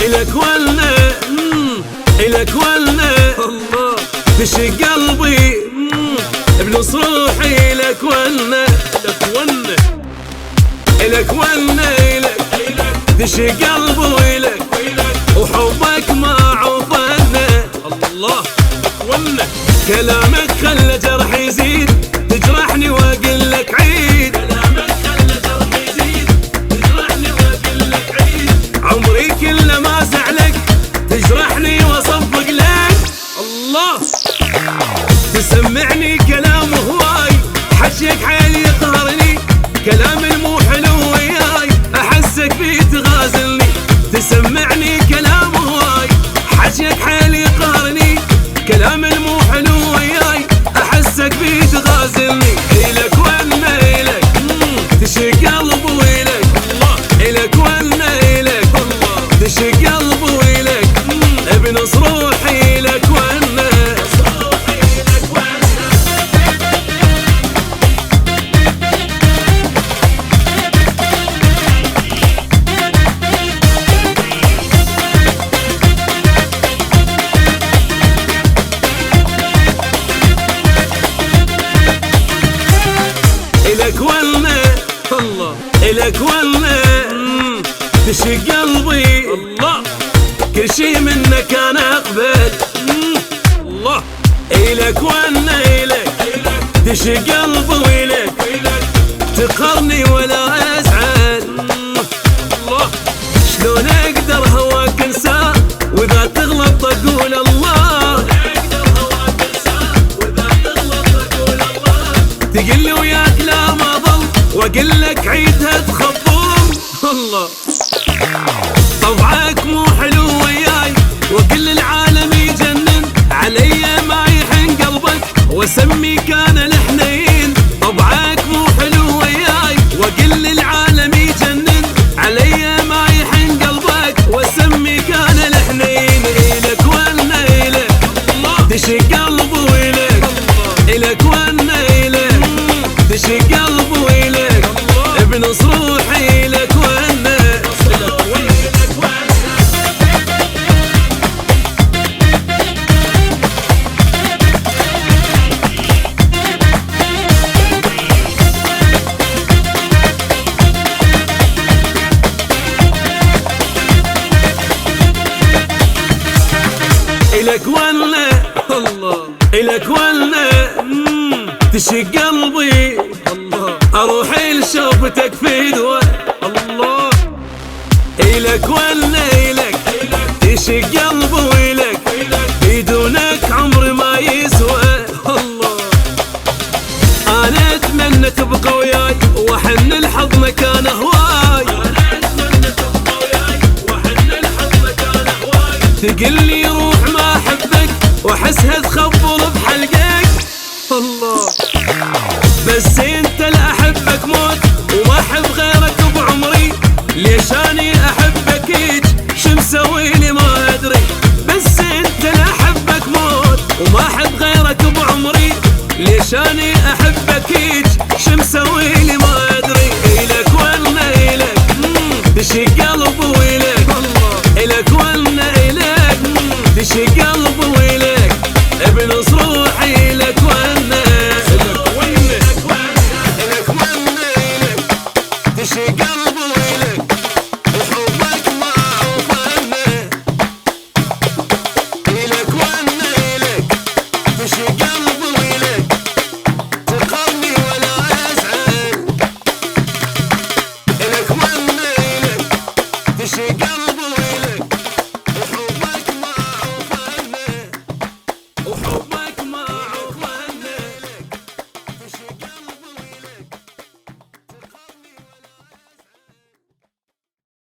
إلك ولنا إلك ولنا الله تشق قلبي بنص روحي. إلك ولنا إلك ولنا إلك تشق قلبي إلك وحبك ما عوفنا الله. ولنا كلامك خلى جرحي يزيد تجرحني واقول لك عيد. كلامك خلى جرحي يزيد تجرحني واقول لك عيد. عمري كله ما زعلك تجرحني واصفق لك الله. تسمعني كلام هواي حشيك حيل يقهرني. كلام المو حلو وياي احسك بيه تغازلني. تسمعني كلام هواي حشيك حيل يقهرني. كلام المو حلو وياي احسك بيه تغازلني. إلك ولنا إلك تشق قلبي وإلك إلك ولنا إلك تشق قلبي وإلك بنص روحي. إلك ولنا إلك ولنا الله. إلك ولنا تشق قلبي الله. كل شي منك انا اقبل الله. إلك ولنا إلك تشق قلبي وإلك تقهرني ولا ازعل الله. شلون اقدر هواك انساه واذا تغلط اقول الله. تقل لي وياك لا ما ظل واقول لك عيدها تخبل الله. طبعك مو حلو وياي وكل العالم يجنن علي ما يحن قلبك واسميك انا الحنين. طبعك مو حلو وياي وكل العالم يجنن علي ما يحن قلبك واسميك انا الحنين. إلك ولنا إلك تشق قلبي وإلك إلك ولنا إلك تشق قلبي وإلك بنص روحي. إلك ولنا إلك ولنا الله. إلك ولنا تشق قلبي الله. اروح لشوفتك في دواء الله. إلك ولنا إلك تشق قلبي وإلك بدونك عمري ما يسوى الله. انا اتمنى تبقى وياي واحن لحضنك انا هواي. تقل لي روح ما احبك واحسها تخبل بحلقك الله. بس انت لا احبك موت وما احب غيرك بعمري. ليش اني احبك هيج شو مسوي لي ما ادري. بس انت لا احبك موت وما احب غيرك بعمري. ليش اني احبك هيج شو مسوي لي ما ادري. إلك ولنا إلك تشق قلبي وإلك إلك ولنا إلك تشق قلبي